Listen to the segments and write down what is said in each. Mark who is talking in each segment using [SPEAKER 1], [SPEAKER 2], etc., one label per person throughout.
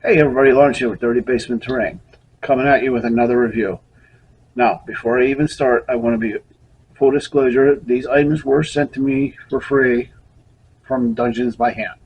[SPEAKER 1] Hey everybody, Lawrence here with Dirty Basement Terrain, coming at you with another review. Now, before I even start, I want to be full disclosure, these items were sent to me for free from Dungeons by Hand.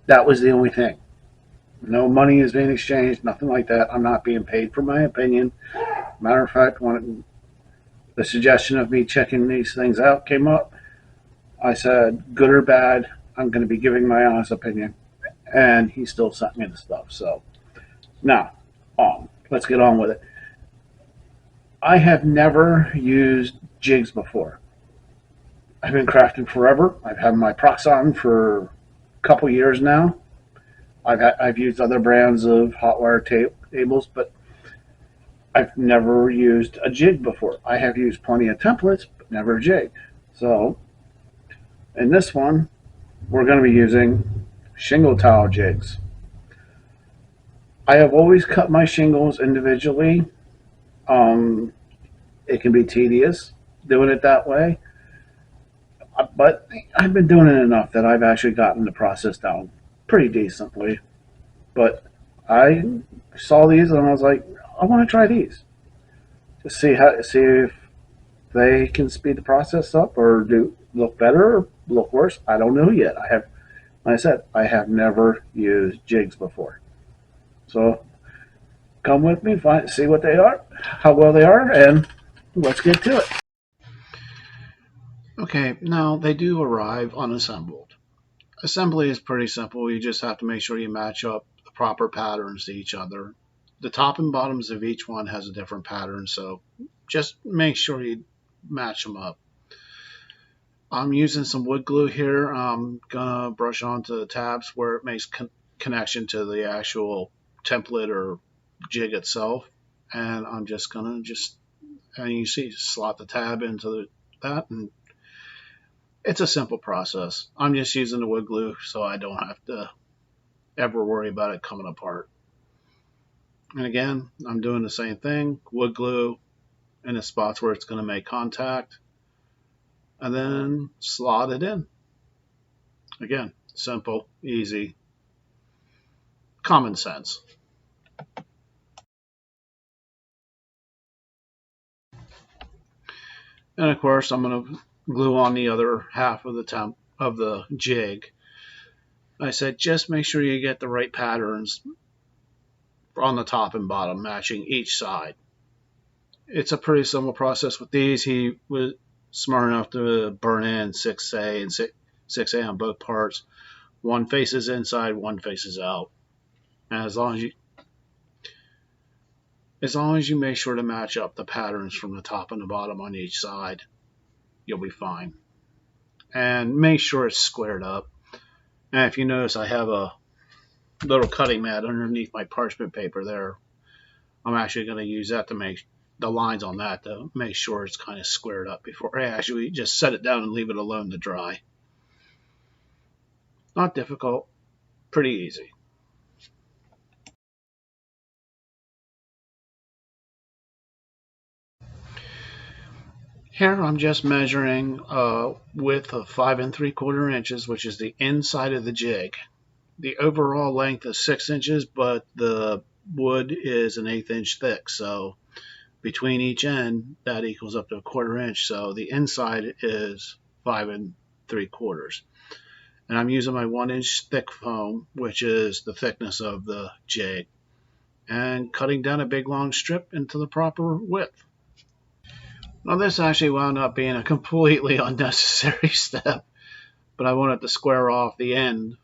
[SPEAKER 1] That was the only thing. No money is being exchanged, nothing like that. I'm not being paid for my opinion. Matter of fact, when the suggestion of me checking these things out came up, I said, good or bad, I'm going to be giving my honest opinion. And he still sent me the stuff. So, now, let's get on with it. I have never used jigs before. I've been crafting forever. I've had my Proxon for a couple years now. I've used other brands of hot wire tables, but I've never used a jig before. I have used plenty of templates, but never a jig. So in this one, we're going to be using shingle tile jigs. I have always cut my shingles individually. Um, it can be tedious doing it that way, but I've been doing it enough that I've actually gotten the process down pretty decently. But I saw these and I was like, I want to try these to see if they can speed the process up or do look better or look worse. I don't know yet. Like I said, I have never used jigs before. So come with me, see what they are, how well they are, and let's get to it. Okay, now they do arrive unassembled. Assembly is pretty simple. You just have to make sure you match up the proper patterns to each other. The top and bottoms of each one has a different pattern, so just make sure you match them up. I'm using some wood glue here. I'm gonna brush onto the tabs where it makes connection to the actual template or jig itself, and I'm just gonna and you see slot the tab into that, and it's a simple process. I'm just using the wood glue so I don't have to ever worry about it coming apart. And again, I'm doing the same thing, wood glue in the spots where it's going to make contact, and then slot it in. Again, simple, easy, common sense. And of course, I'm going to glue on the other half of the jig. I said just make sure you get the right patterns on the top and bottom, matching each side. It's a pretty simple process with these. He was smart enough to burn in 6A and 6A on both parts. One faces inside, one faces out. And as long as you make sure to match up the patterns from the top and the bottom on each side, you'll be fine. And make sure it's squared up. And if you notice, I have a little cutting mat underneath my parchment paper there. I'm actually going to use that to make the lines on that to make sure it's kind of squared up before I actually just set it down and leave it alone to dry. Not difficult, pretty easy. Here I'm just measuring a width of 5 3/4 inches, which is the inside of the jig. The overall length is 6 inches, but the wood is an 1/8 inch thick, so between each end that equals up to 1/4 inch. So the inside is 5 3/4. And I'm using my 1 inch thick foam, which is the thickness of the jig, and cutting down a big long strip into the proper width. Now this actually wound up being a completely unnecessary step, but I wanted to square off the end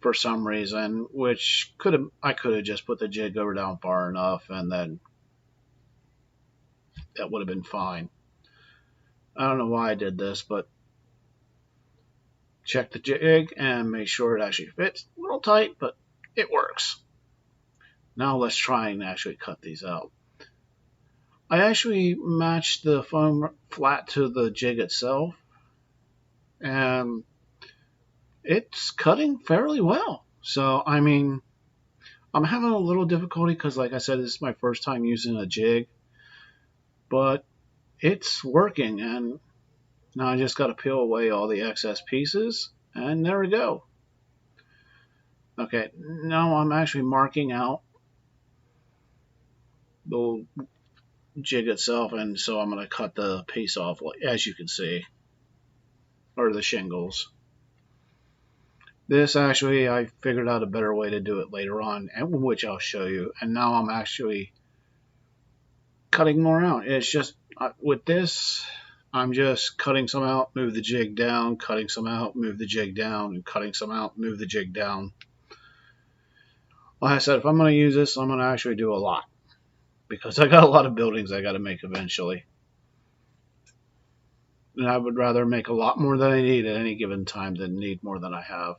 [SPEAKER 1] for some reason, which I could have just put the jig over down far enough, and then that would have been fine. I don't know why I did this, but check the jig and make sure it actually fits. A little tight, but it works. Now let's try and actually cut these out. I actually matched the foam flat to the jig itself, and it's cutting fairly well. So, I mean, I'm having a little difficulty because, like I said, this is my first time using a jig, but it's working, and now I just got to peel away all the excess pieces, and there we go. Okay, now I'm actually marking out the jig itself, and so I'm going to cut the piece off, as you can see, or the shingles. This actually, I figured out a better way to do it later on, which I'll show you. And now I'm actually cutting more out. It's just, with this, I'm just cutting some out, move the jig down, cutting some out, move the jig down, and cutting some out, move the jig down. Like I said, if I'm going to use this, I'm going to actually do a lot, because I got a lot of buildings I got to make eventually. And I would rather make a lot more than I need at any given time than need more than I have.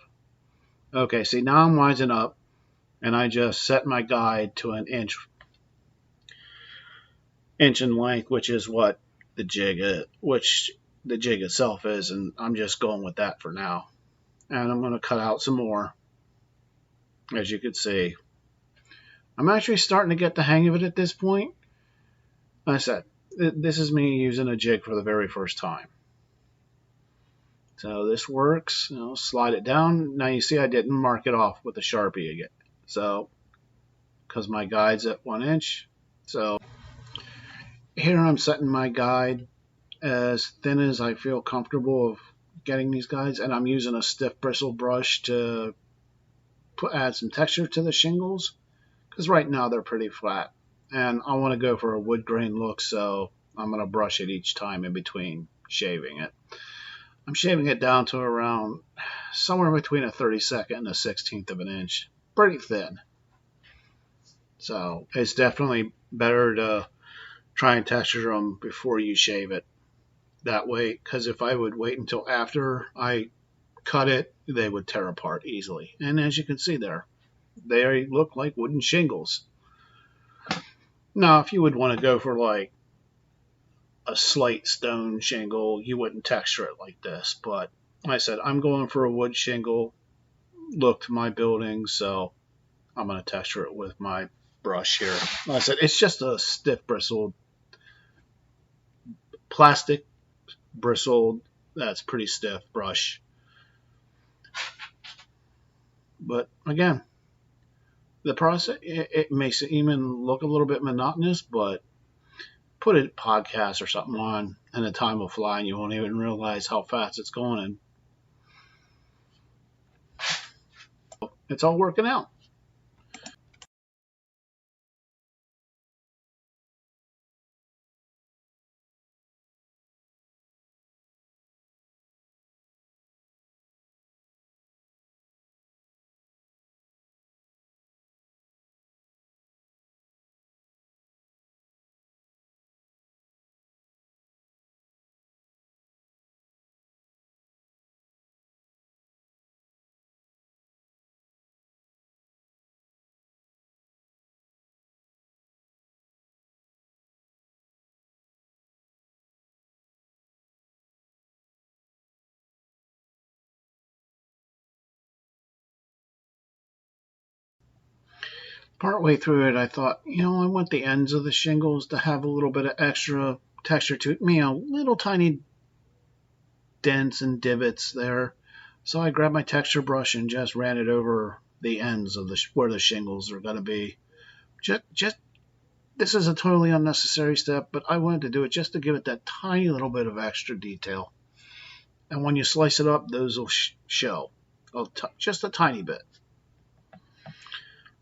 [SPEAKER 1] Okay, see, now I'm wising up, and I just set my guide to an inch in length, which is what the jig is, which the jig itself is, and I'm just going with that for now. And I'm going to cut out some more, as you can see. I'm actually starting to get the hang of it at this point. Like I said, this is me using a jig for the very first time. So this works. Slide it down. Now you see I didn't mark it off with a Sharpie again. So, because my guide's at 1 inch. So here I'm setting my guide as thin as I feel comfortable of getting these guides, and I'm using a stiff bristle brush to add some texture to the shingles, because right now they're pretty flat, and I want to go for a wood grain look, so I'm going to brush it each time in between shaving it. I'm shaving it down to around somewhere between a 32nd and a 16th of an inch. Pretty thin. So it's definitely better to try and texture them before you shave it. That way, because if I would wait until after I cut it, they would tear apart easily. And as you can see there, they look like wooden shingles. Now, if you would want to go for like a slate stone shingle, you wouldn't texture it like this. But like I said, I'm going for a wood shingle look to my building, so I'm going to texture it with my brush here. Like I said, it's just a stiff bristled plastic bristled, that's pretty stiff brush. But again, the process, it makes it even look a little bit monotonous, but put a podcast or something on and the time will fly and you won't even realize how fast it's going, and it's all working out. Partway through it, I thought, I want the ends of the shingles to have a little bit of extra texture to it, little tiny dents and divots there. So I grabbed my texture brush and just ran it over the ends of where the shingles are going to be. Just this is a totally unnecessary step, but I wanted to do it just to give it that tiny little bit of extra detail. And when you slice it up, those will show just a tiny bit.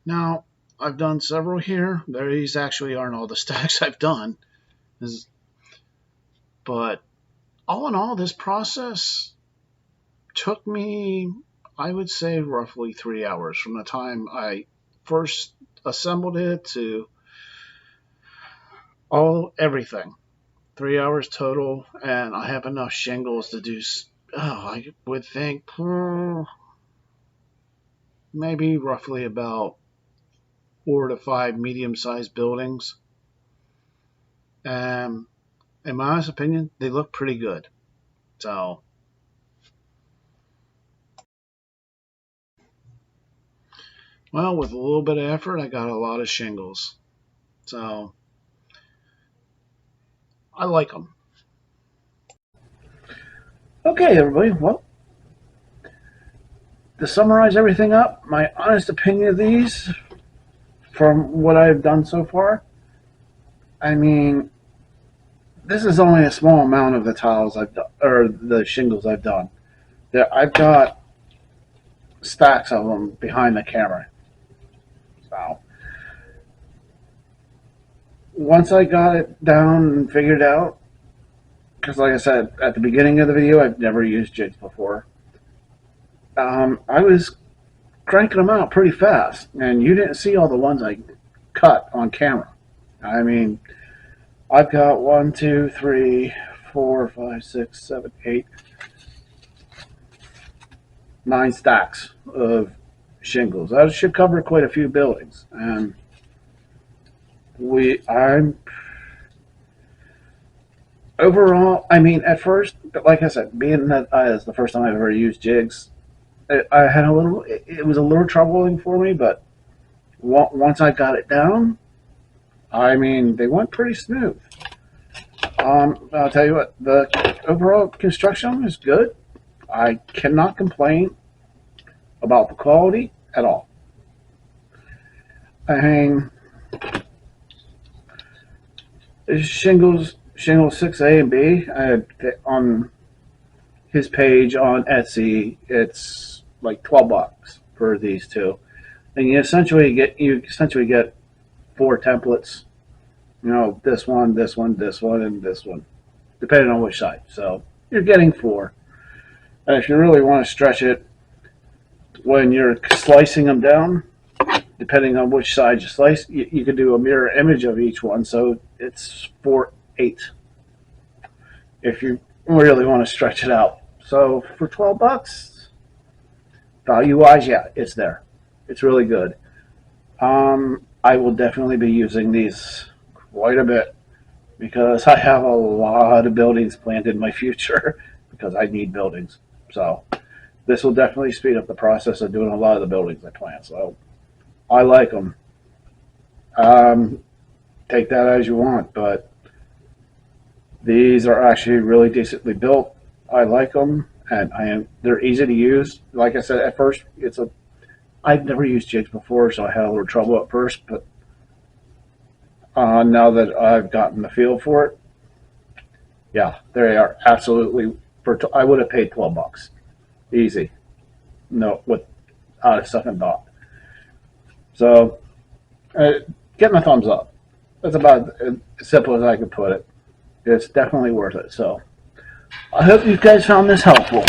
[SPEAKER 1] Now, I've done several here. These actually aren't all the stacks I've done. But all in all, this process took me, I would say, roughly 3 hours from the time I first assembled it to everything. 3 hours total, and I have enough shingles to do, I would think, maybe roughly about 4 to 5 medium-sized buildings. In my honest opinion, they look pretty good. So, well, with a little bit of effort, I got a lot of shingles. So, I like them.
[SPEAKER 2] Okay, everybody. Well,
[SPEAKER 1] to summarize everything up, my honest opinion of these, from what I've done so far, I mean, this is only a small amount of the tiles I've done, or the shingles I've done. I've got stacks of them behind the camera. So once I got it down and figured out, because like I said at the beginning of the video, I've never used jigs before. I was cranking them out pretty fast, and you didn't see all the ones I cut on camera. I mean, I've got 1, 2, 3, 4, 5, 6, 7, 8, 9 stacks of shingles. That should cover quite a few buildings, and I'm overall. I mean, at first, like I said, being that it's the first time I've ever used jigs, I had a little. It was a little troubling for me, but once I got it down, I mean, they went pretty smooth. I'll tell you what, the overall construction is good. I cannot complain about the quality at all. I mean, Shingle 6A and B, on his page on Etsy, it's like $12 for these two, and you essentially get 4 templates. You know, this one, this one, this one, and this one, depending on which side. So you're getting 4. And if you really want to stretch it, when you're slicing them down, depending on which side you slice, you could do a mirror image of each one. So it's 4/8 if you really want to stretch it out. So for $12, value-wise, yeah, it's there. It's really good. I will definitely be using these quite a bit because I have a lot of buildings planned in my future because I need buildings. So this will definitely speed up the process of doing a lot of the buildings I plan. So I like them. Take that as you want, but these are actually really decently built. I like them, and they're easy to use. Like I said, at first, I've never used jigs before, so I had a little trouble at first, but now that I've gotten the feel for it, yeah, they are absolutely. I would have paid $12, easy, no, without a second thought. So, getting a thumbs up. That's about as simple as I could put it. It's definitely worth it. So, I hope you guys found this helpful.